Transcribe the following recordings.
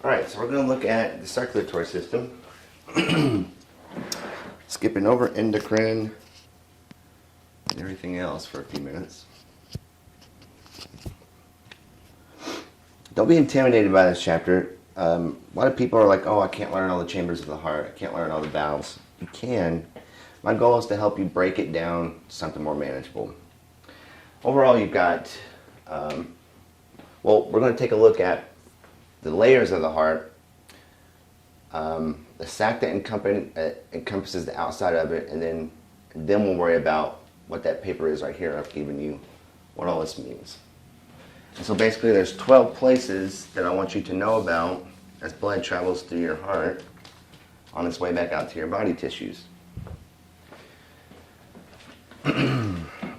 All right, so we're going to look at the circulatory system. Skipping over endocrine and everything else for a few minutes. Don't be intimidated by this chapter. A lot of people are like, oh, I can't learn all the chambers of the heart. I can't learn all the valves. You can. My goal is to help you break it down to something more manageable. Overall, you've got, well, we're going to take a look at the layers of the heart, the sac that encompasses the outside of it, and then we'll worry about what that paper is right here. I've given you what all this means. And so basically there's 12 places that I want you to know about as blood travels through your heart on its way back out to your body tissues.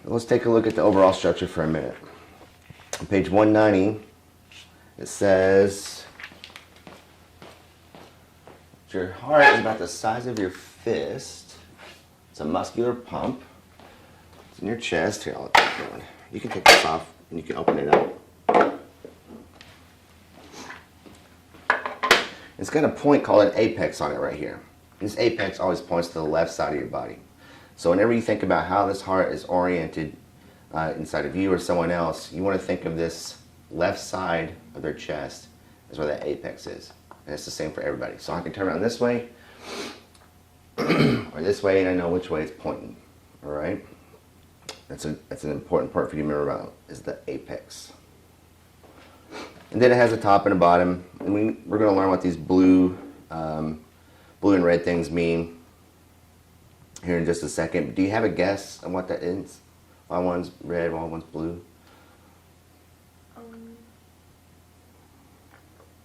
Let's take a look at the overall structure for a minute. On page 190, it says your heart is about the size of your fist. It's a muscular pump. It's in your chest. Here, I'll take that one. You can take this off and you can open it up. It's got a point called an apex on it right here. This apex always points to the left side of your body. So whenever you think about how this heart is oriented inside of you or someone else, you want to think of this left side of their chest as where that apex is. And it's the same for everybody. So I can turn around this way or this way, and I know which way it's pointing. All right? That's an important part for you to remember about, is the apex. And then it has a top and a bottom. And we're going to learn what these blue and red things mean here in just a second. Do you have a guess on what that is? Why one's red, why one's blue?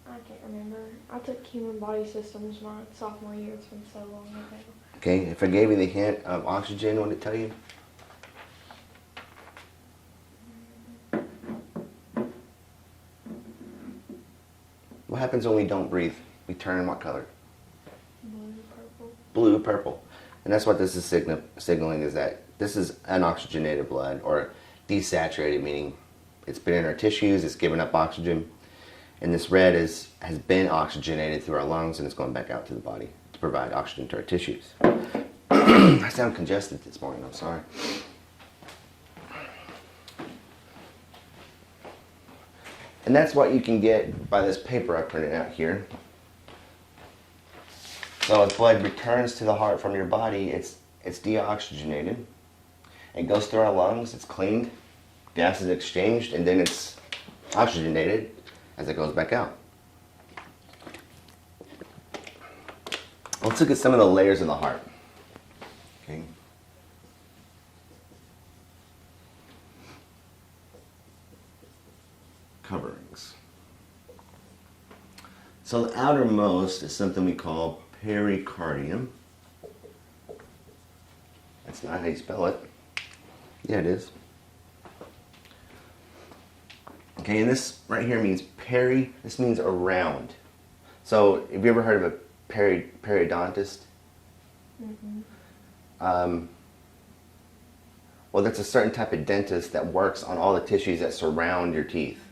I can't remember. I took human body systems my sophomore year. It's been so long ago. Okay, if I gave you the hint of oxygen, what did it tell you? What happens when we don't breathe? We turn what color? Blue, purple. Blue, purple. And that's what this is signaling, is that this is unoxygenated blood, or desaturated, meaning it's been in our tissues, it's given up oxygen. And this red has been oxygenated through our lungs, and it's going back out to the body to provide oxygen to our tissues. I sound congested this morning, I'm sorry. And that's what you can get by this paper I printed out here. So as blood returns to the heart from your body, it's deoxygenated. It goes through our lungs, it's cleaned, gas is exchanged, and then it's oxygenated as it goes back out. Let's look at some of the layers of the heart. Okay. Coverings. So the outermost is something we call pericardium. That's not how you spell it. Yeah, it is. Okay, and this right here means this means around. So have you ever heard of a periodontist? Mm-hmm. Well, that's a certain type of dentist that works on all the tissues that surround your teeth.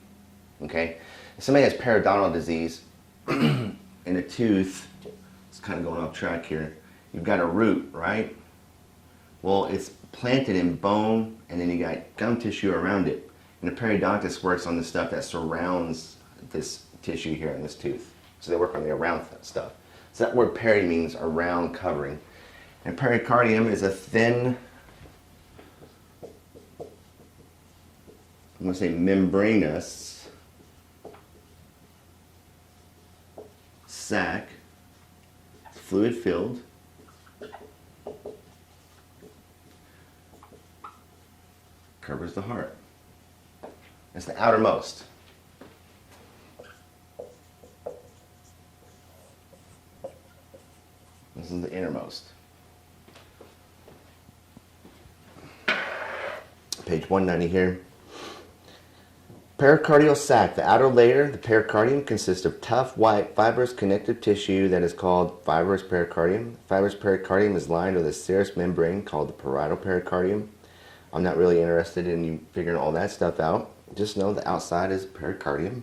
Okay? If somebody has periodontal disease in a tooth, it's kind of going off track here, you've got a root, right? Well, it's planted in bone, and then you got gum tissue around it. And the periodontist works on the stuff that surrounds this tissue here in this tooth. So they work on the around stuff. So that word peri means around, covering. And pericardium is a thin, I'm going to say membranous sac, fluid filled, covers the heart. It's the outermost. This is the innermost. Page 190 here. Pericardial sac. The outer layer, the pericardium, consists of tough, white, fibrous connective tissue that is called fibrous pericardium. Fibrous pericardium is lined with a serous membrane called the parietal pericardium. I'm not really interested in you figuring all that stuff out. Just know the outside is pericardium.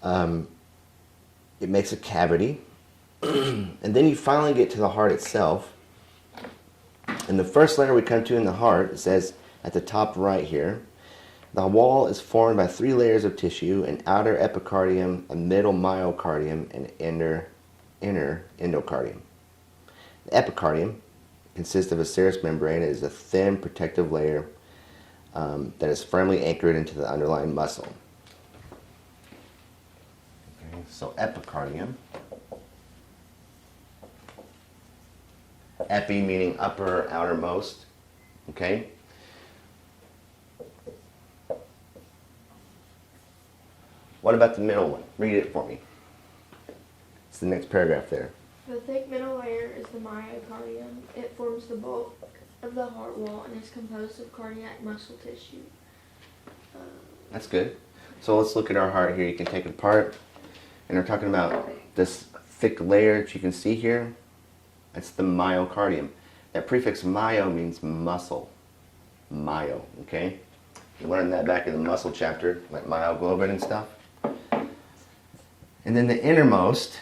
It makes a cavity. And then you finally get to the heart itself. And the first layer we come to in the heart, it says at the top right here, the wall is formed by 3 layers of tissue: an outer epicardium, a middle myocardium, and an inner endocardium. The epicardium consists of a serous membrane. It is a thin protective layer that is firmly anchored into the underlying muscle. Okay, so epicardium. Epi meaning upper, outermost. Okay. What about the middle one? Read it for me. It's the next paragraph there. The thick middle layer is the myocardium. It forms the bulk of the heart wall and is composed of cardiac muscle tissue. That's good. So let's look at our heart here. You can take it apart. And we're talking about this thick layer that you can see here. That's the myocardium. That prefix myo means muscle. Myo, okay? You learned that back in the muscle chapter, like myoglobin and stuff. And then the innermost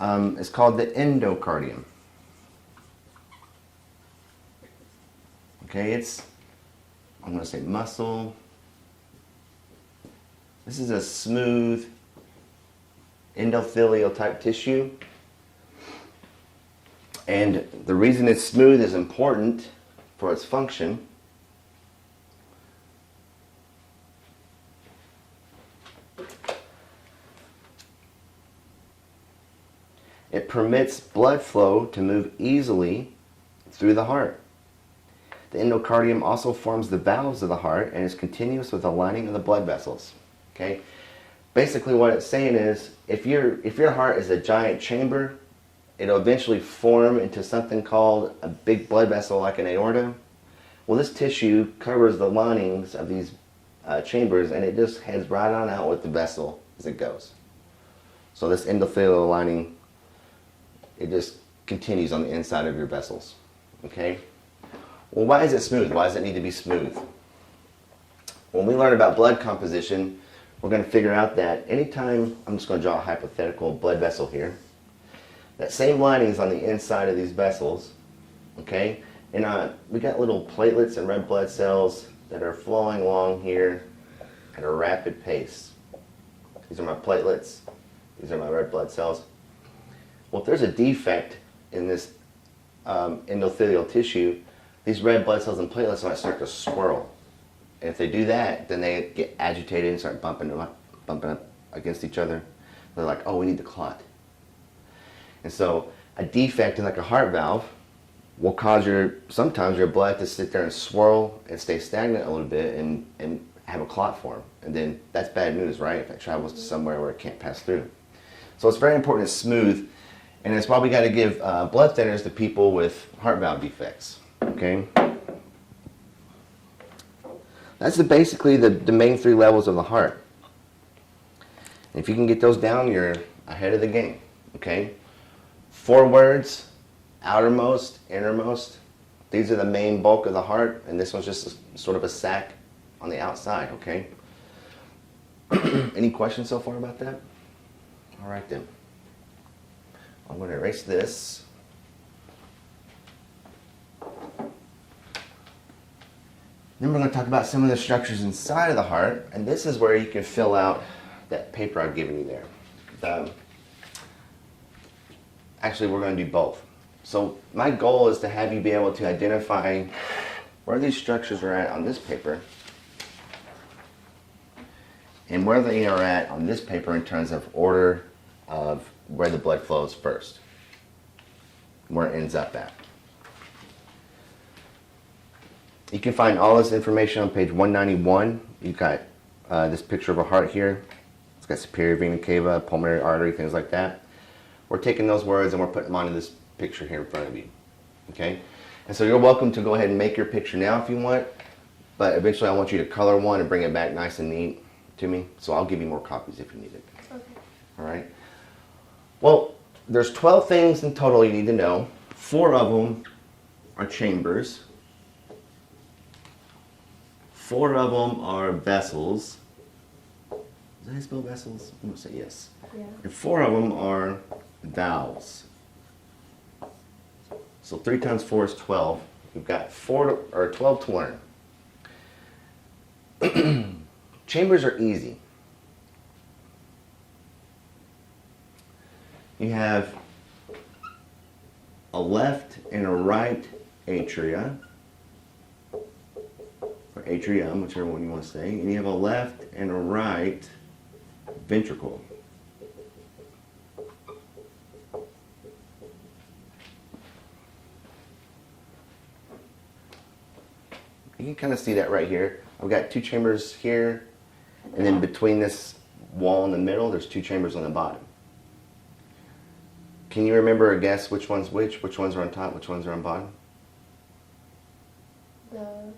is called the endocardium. Okay, I'm going to say muscle. This is a smooth endothelial type tissue. And the reason it's smooth is important for its function. It permits blood flow to move easily through the heart. The endocardium also forms the valves of the heart and is continuous with the lining of the blood vessels. Okay? Basically what it's saying is, if your heart is a giant chamber, it'll eventually form into something called a big blood vessel like an aorta. Well, this tissue covers the linings of these chambers, and it just heads right on out with the vessel as it goes. So this endothelial lining, it just continues on the inside of your vessels. Okay? Well, why is it smooth? Why does it need to be smooth? When we learn about blood composition, we're going to figure out that anytime, I'm just going to draw a hypothetical blood vessel here, that same lining is on the inside of these vessels, okay? And we got little platelets and red blood cells that are flowing along here at a rapid pace. These are my platelets. These are my red blood cells. Well, if there's a defect in this endothelial tissue, these red blood cells and platelets might start to swirl. And if they do that, then they get agitated and start bumping up against each other. They're like, oh, we need to clot. And so a defect in like a heart valve will cause sometimes your blood to sit there and swirl and stay stagnant a little bit and have a clot form. And then that's bad news, right? If it travels to somewhere where it can't pass through. So it's very important it's smooth. And it's why we got to give blood thinners to people with heart valve defects. Okay? That's basically the main 3 levels of the heart. And if you can get those down, you're ahead of the game. Okay? 4 words: outermost, innermost. These are the main bulk of the heart, and this one's just sort of a sac on the outside, okay? Any questions so far about that? All right then. I'm going to erase this. Then we're going to talk about some of the structures inside of the heart, and this is where you can fill out that paper I've given you there. Actually, we're going to do both. So my goal is to have you be able to identify where these structures are at on this paper and where they are at on this paper in terms of order of where the blood flows first, where it ends up at. You can find all this information on page 191. You've got this picture of a heart here. It's got superior vena cava, pulmonary artery, things like that. We're taking those words and we're putting them onto this picture here in front of you. Okay? And so you're welcome to go ahead and make your picture now if you want, but eventually I want you to color one and bring it back nice and neat to me. So I'll give you more copies if you need it. Okay. All right? Well, there's 12 things in total you need to know. 4 of them are chambers. 4 of them are vessels. Is that how you spell vessels? I'm going to say yes. Yeah. And 4 of them are valves. So 3 times 4 is 12. We've got 12 to learn. Chambers are easy. You have a left and a right atria, or atrium, whichever one you want to say, and you have a left and a right ventricle. You can kind of see that right here. I've got 2 chambers here, and then between this wall in the middle, there's 2 chambers on the bottom. Can you remember or guess which one's which? Which ones are on top, which ones are on bottom? The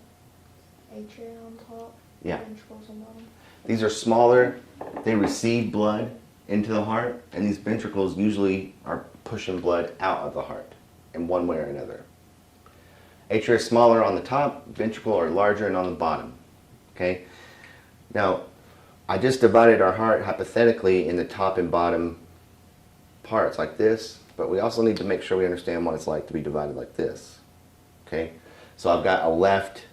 atria on top. Yeah. Ventricles on bottom. These are smaller. They receive blood into the heart, and these ventricles usually are pushing blood out of the heart in one way or another. Atria is smaller on the top, ventricle are larger and on the bottom. Okay? Now, I just divided our heart hypothetically in the top and bottom parts like this, but we also need to make sure we understand what it's like to be divided like this. Okay? So I've got a left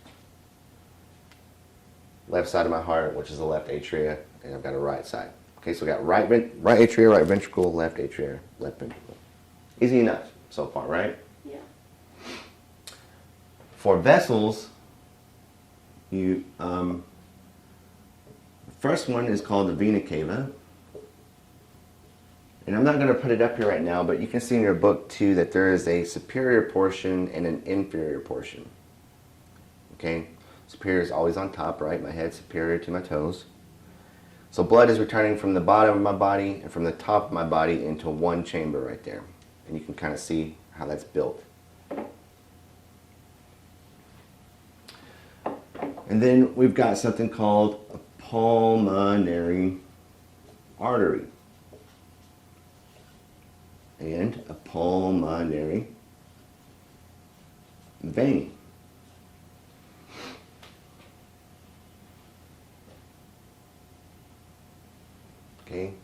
side of my heart, which is the left atria, and I've got a right side. Okay, so we got right atria, right ventricle, left atria, left ventricle. Easy enough so far, right? Yeah. For vessels, the first one is called the vena cava. And I'm not going to put it up here right now, but you can see in your book too that there is a superior portion and an inferior portion. Okay? Superior is always on top, right? My head's superior to my toes. So blood is returning from the bottom of my body and from the top of my body into one chamber right there. And you can kind of see how that's built. And then we've got something called a pulmonary artery and a pulmonary vein. Okay.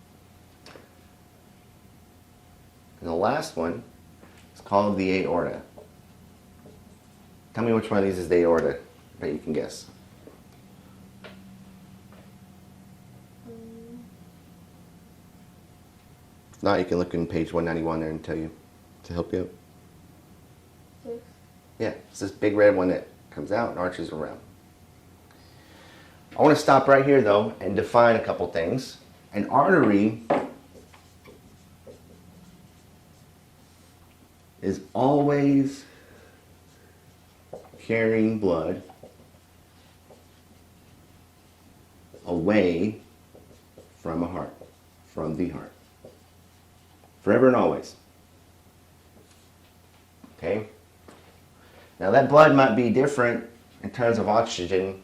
And the last one is called the aorta. Tell me which one of these is the aorta. I bet you can guess. If not, you can look in page 191 there and tell you to help you out. 6. Yeah, it's this big red one that comes out and arches around. I want to stop right here though and define a couple things. An artery is always carrying blood away from a heart, from the heart. Forever and always. Okay? Now that blood might be different in terms of oxygen,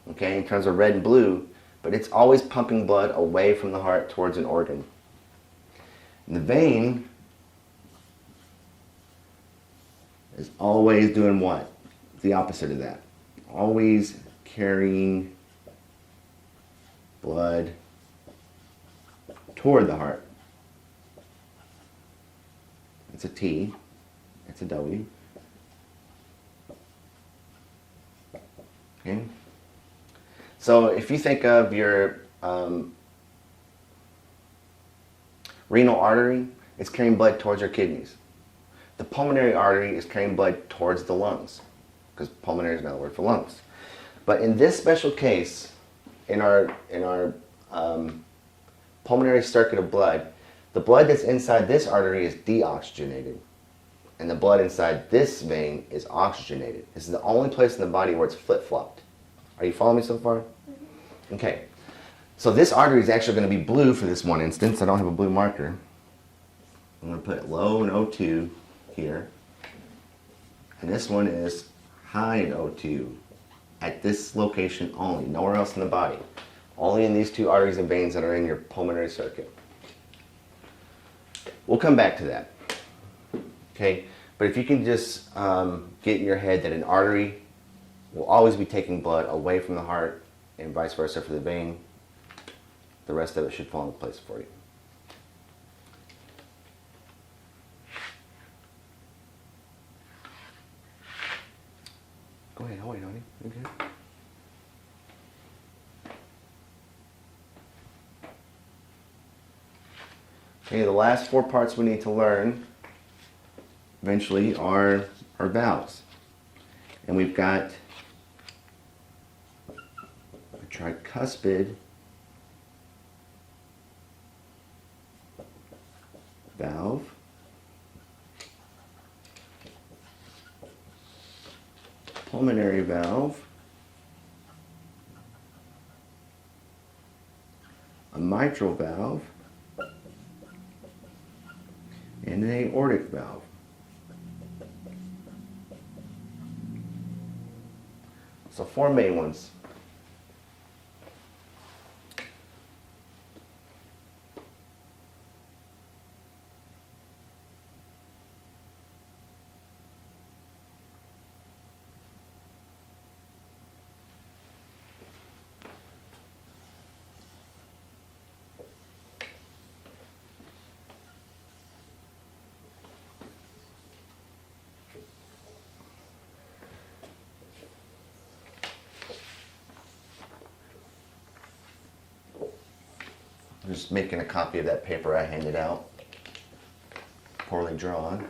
okay, in terms of red and blue, but it's always pumping blood away from the heart towards an organ. And the vein is always doing what? The opposite of that. Always carrying blood toward the heart. It's a T. It's a W. Okay? So if you think of your renal artery, it's carrying blood towards your kidneys. The pulmonary artery is carrying blood towards the lungs, because pulmonary is another word for lungs. But in this special case, in our pulmonary circuit of blood, the blood that's inside this artery is deoxygenated, and the blood inside this vein is oxygenated. This is the only place in the body where it's flip-flopped. Are you following me so far? Mm-hmm. Okay. So this artery is actually going to be blue for this one instance. I don't have a blue marker. I'm going to put low in O2 here. And this one is high in O2 at this location only, nowhere else in the body. Only in these two arteries and veins that are in your pulmonary circuit. We'll come back to that. Okay, but if you can just get in your head that an artery will always be taking blood away from the heart and vice versa for the vein, The rest of it should fall into place for you. Go ahead, I'll wait on you. You good? Okay, the last 4 parts we need to learn eventually are our valves. And we've got a tricuspid valve, pulmonary valve, a mitral valve, and an aortic valve. So 4 main ones. I'm just making a copy of that paper I handed out, poorly drawn.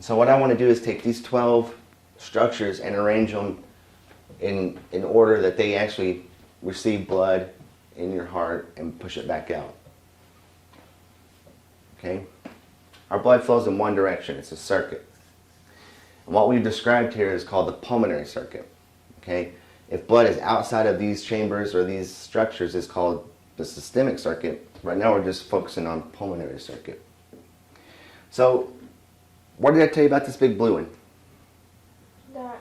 So what I want to do is take these 12 structures and arrange them in order that they actually receive blood in your heart and push it back out. Okay? Our blood flows in one direction. It's a circuit. And what we've described here is called the pulmonary circuit. Okay? If blood is outside of these chambers or these structures, it's called the systemic circuit. Right now we're just focusing on pulmonary circuit. So, what did I tell you about this big blue one? That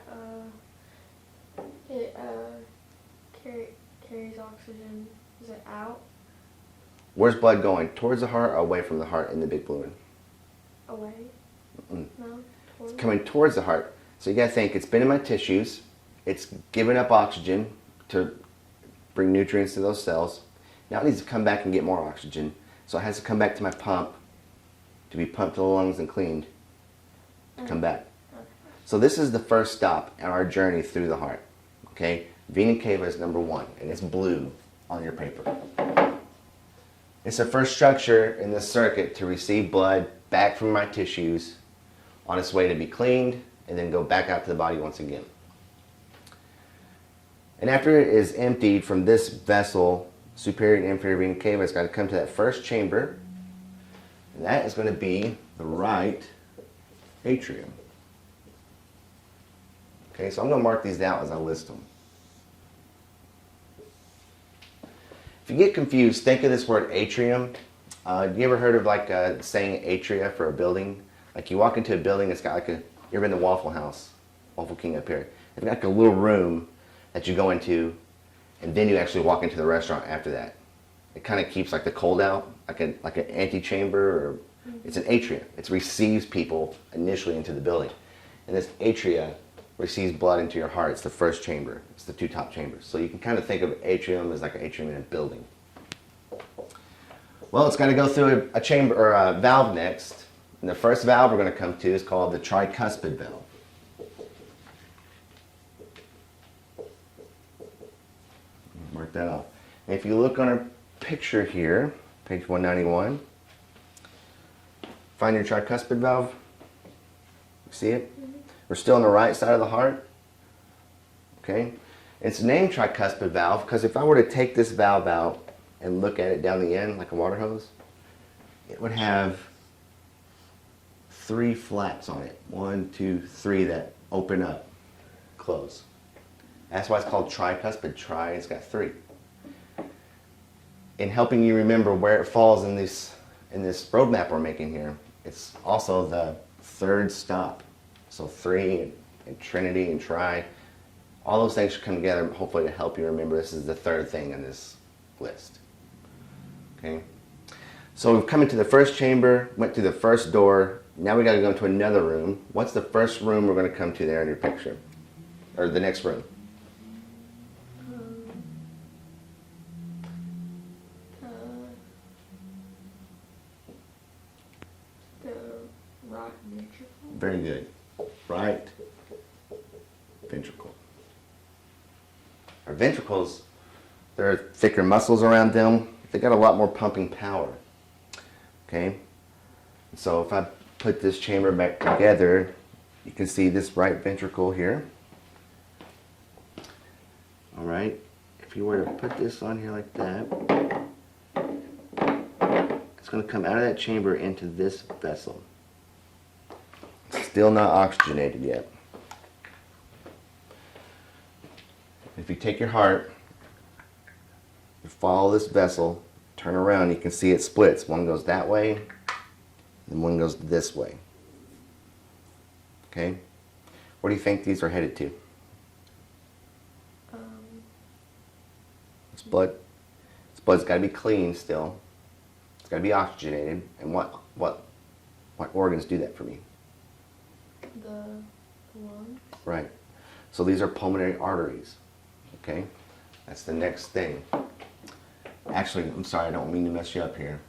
it carries oxygen. Is it out? Where's blood going? Towards the heart or away from the heart in the big blue one? Away? Mm-mm. No? It's coming towards the heart. So you gotta think, it's been in my tissues. It's giving up oxygen to bring nutrients to those cells. Now it needs to come back and get more oxygen. So it has to come back to my pump to be pumped to the lungs and cleaned to come back. So this is the first stop in our journey through the heart. Okay? Vena cava is number 1, and it's blue on your paper. It's the first structure in this circuit to receive blood back from my tissues on its way to be cleaned and then go back out to the body once again. And after it is emptied from this vessel, superior and inferior vena cava, it's got to come to that first chamber, and that is going to be the right atrium. Okay, so I'm going to mark these out as I list them. If you get confused, think of this word atrium. You ever heard of like saying atria for a building? Like you walk into a building, it's got like a, you ever been to Waffle House? Waffle King up here. It's got like a little room that you go into, and then you actually walk into the restaurant after that. It kind of keeps like the cold out, like an antechamber, or it's an atria. It receives people initially into the building. And this atria receives blood into your heart. It's the first chamber. It's the 2 top chambers. So you can kind of think of atrium as like an atrium in a building. Well, it's got to go through a chamber or a valve next. And the first valve we're going to come to is called the tricuspid valve. Mark that off. And if you look on our picture here, page 191, find your tricuspid valve. See it? Mm-hmm. We're still on the right side of the heart. Okay? It's named tricuspid valve because if I were to take this valve out and look at it down the end like a water hose, it would have 3 flaps on it. 1, 2, 3 that open up, close. That's why it's called tricuspid. Tri, it's got 3. In helping you remember where it falls in this roadmap we're making here, it's also the 3rd stop. So 3 and Trinity and Tri, all those things should come together hopefully to help you remember this is the 3rd thing in this list. Okay? So we've come into the first chamber, went through the first door, now we got to go into another room. What's the first room we're going to come to there in your picture? Or the next room? ventricle. Very good. Right ventricle. Our ventricles, there are thicker muscles around them. They got a lot more pumping power. Okay? So if I put this chamber back together, you can see this right ventricle here. All right? If you were to put this on here like that, it's going to come out of that chamber into this vessel. Still not oxygenated yet. If you take your heart, you follow this vessel, turn around, you can see it splits. One goes that way, and one goes this way. Okay? Where do you think these are headed to? This blood's got to be clean still. It's got to be oxygenated. And what organs do that for me? The lungs. Right. So these are pulmonary arteries. Okay? That's the next thing. Actually, I'm sorry, I don't mean to mess you up here.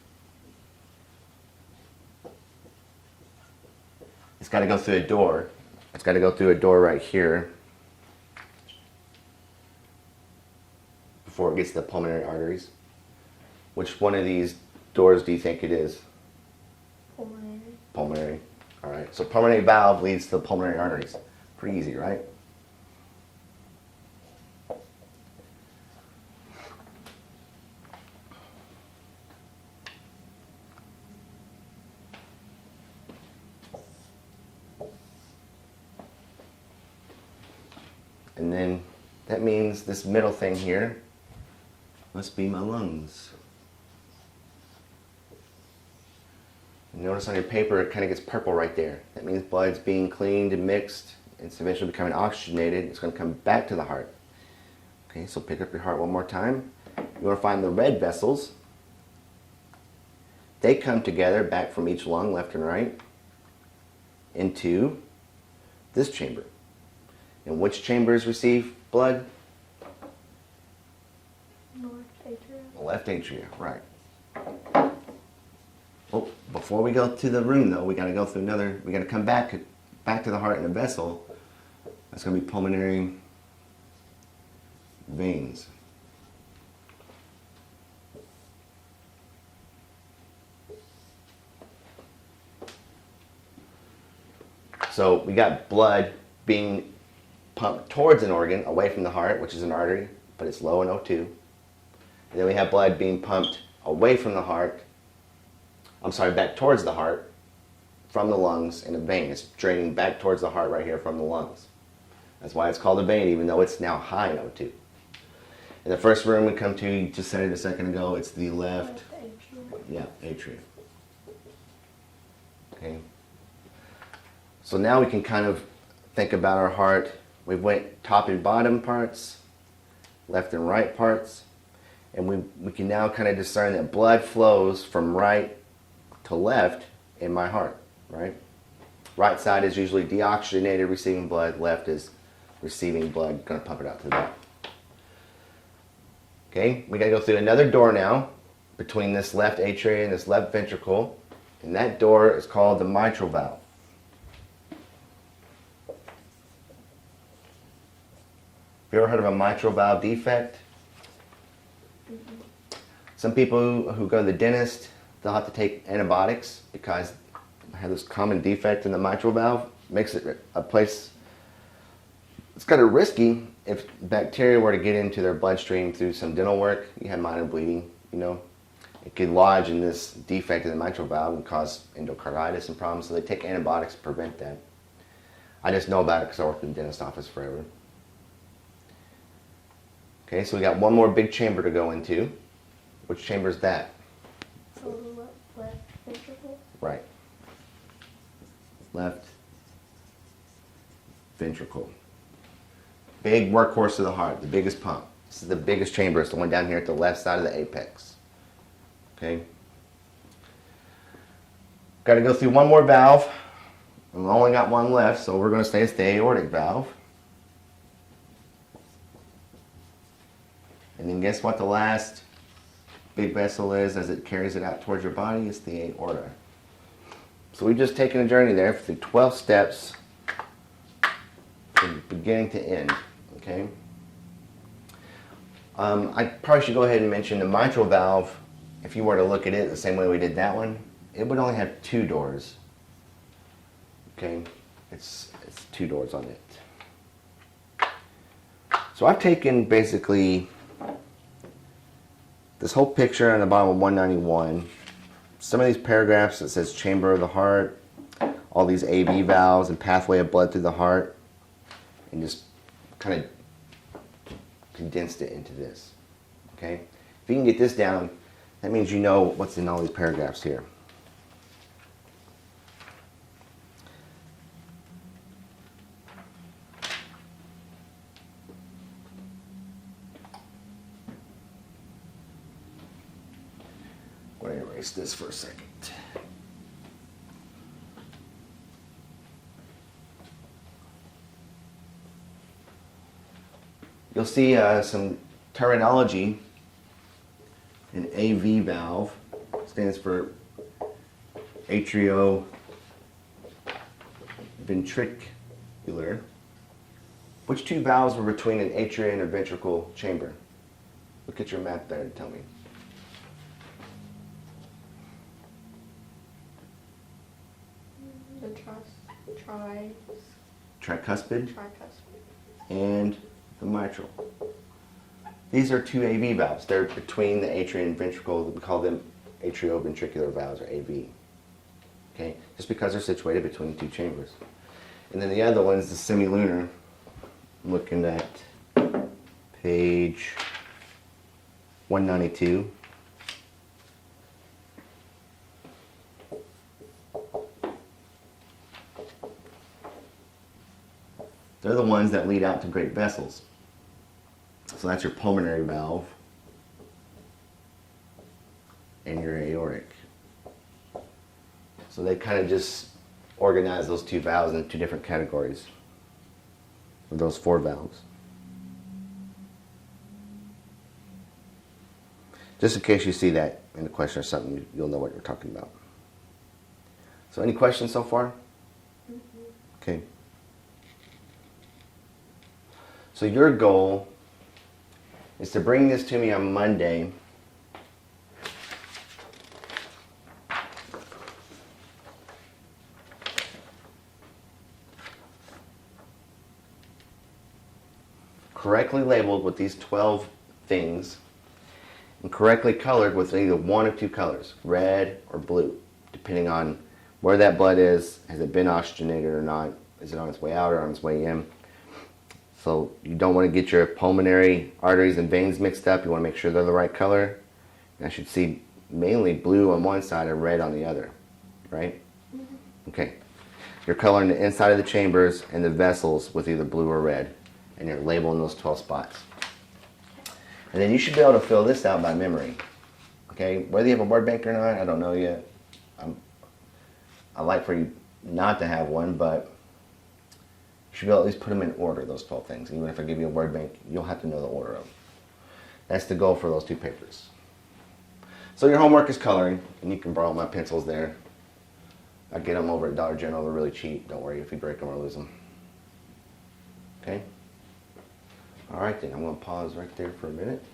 It's got to go through a door. It's got to go through a door right here before it gets to the pulmonary arteries. Which one of these doors do you think it is? Pulmonary. Pulmonary. All right. So pulmonary valve leads to the pulmonary arteries. Pretty easy, right? And then that means this middle thing here must be my lungs. And notice on your paper it kind of gets purple right there. That means blood's being cleaned and mixed. It's eventually becoming oxygenated. It's going to come back to the heart. Okay, so pick up your heart one more time. You want to find the red vessels. They come together back from each lung, left and right, into this chamber. And which chambers receive blood? North atria. The left atria, right. Well, before we go to the room though, we got to go through another, we got to come back to the heart in a vessel. That's going to be pulmonary veins. So we got blood being pumped towards an organ, away from the heart, which is an artery, but it's low in O2. And then we have blood being pumped away from the heart, back towards the heart, from the lungs in a vein. It's draining back towards the heart right here from the lungs. That's why it's called a vein, even though it's now high in O2. In the first room we come to, you just said it a second ago, it's the left Atria. yeah, atria. Okay. So now we can kind of think about our heart. We went top and bottom parts, left and right parts, and we can now kind of discern that blood flows from right to left in my heart, right? Right side is usually deoxygenated, receiving blood. Left is receiving blood, going to pump it out to the back. Okay, we got to go through another door now between this left atria and this left ventricle, and that door is called the mitral valve. Have you ever heard of a mitral valve defect? Some people who go to the dentist, they'll have to take antibiotics because they have this common defect in the mitral valve. Makes it a place, it's kind of risky if bacteria were to get into their bloodstream through some dental work. You have minor bleeding, you know. It could lodge in this defect in the mitral valve and cause endocarditis and problems, so they take antibiotics to prevent that. I just know about it because I worked in the dentist office forever. Okay, so we got one more big chamber to go into. Which chamber is that? So the left ventricle. Right. Left ventricle. Big workhorse of the heart, the biggest pump. This is the biggest chamber. It's the one down here at the left side of the apex. Okay. Got to go through one more valve. We've only got one left, so we're going to say it's the aortic valve. And then guess what the last big vessel is as it carries it out towards your body? It's the aorta. So we've just taken a journey there through 12 steps from beginning to end, okay? I probably should go ahead and mention the mitral valve. If you were to look at it the same way we did that one, it would only have 2 doors, okay? It's 2 doors on it. So I've taken basically this whole picture on the bottom of 191, some of these paragraphs that says chamber of the heart, all these AV valves and pathway of blood through the heart, and just kind of condensed it into this, okay? If you can get this down, that means you know what's in all these paragraphs here. I'm going to erase this for a second. You'll see some terminology. An AV valve stands for atrioventricular. Which 2 valves were between an atria and a ventricle chamber? Look at your map there and tell me. The Tricuspid tricuspid. and the mitral. These are 2 AV valves. They're between the atria and ventricle. We call them atrioventricular valves, or AV. Okay, just because they're situated between 2 chambers. And then the other one is the semilunar. I'm looking at page 192. They're the ones that lead out to great vessels. So that's your pulmonary valve and your aortic. So they kind of just organize those 2 valves into 2 different categories with those 4 valves. Just in case you see that in the question or something, you'll know what you're talking about. So any questions so far? Okay. So your goal is to bring this to me on Monday. Correctly labeled with these 12 things and correctly colored with either one of 2 colors, red or blue, depending on where that blood is. Has it been oxygenated or not? Is it on its way out or on its way in? So you don't want to get your pulmonary arteries and veins mixed up. You want to make sure they're the right color. And I should see mainly blue on one side and red on the other, right? Mm-hmm. Okay. You're coloring the inside of the chambers and the vessels with either blue or red, and you're labeling those 12 spots. And then you should be able to fill this out by memory. Okay? Whether you have a word bank or not, I don't know yet. I like for you not to have one, but you should be able to at least put them in order, those 12 things. Even if I give you a word bank, you'll have to know the order of them. That's the goal for those 2 papers. So your homework is coloring, and you can borrow my pencils there. I get them over at Dollar General. They're really cheap. Don't worry if you break them or lose them. Okay? All right, then. I'm going to pause right there for a minute.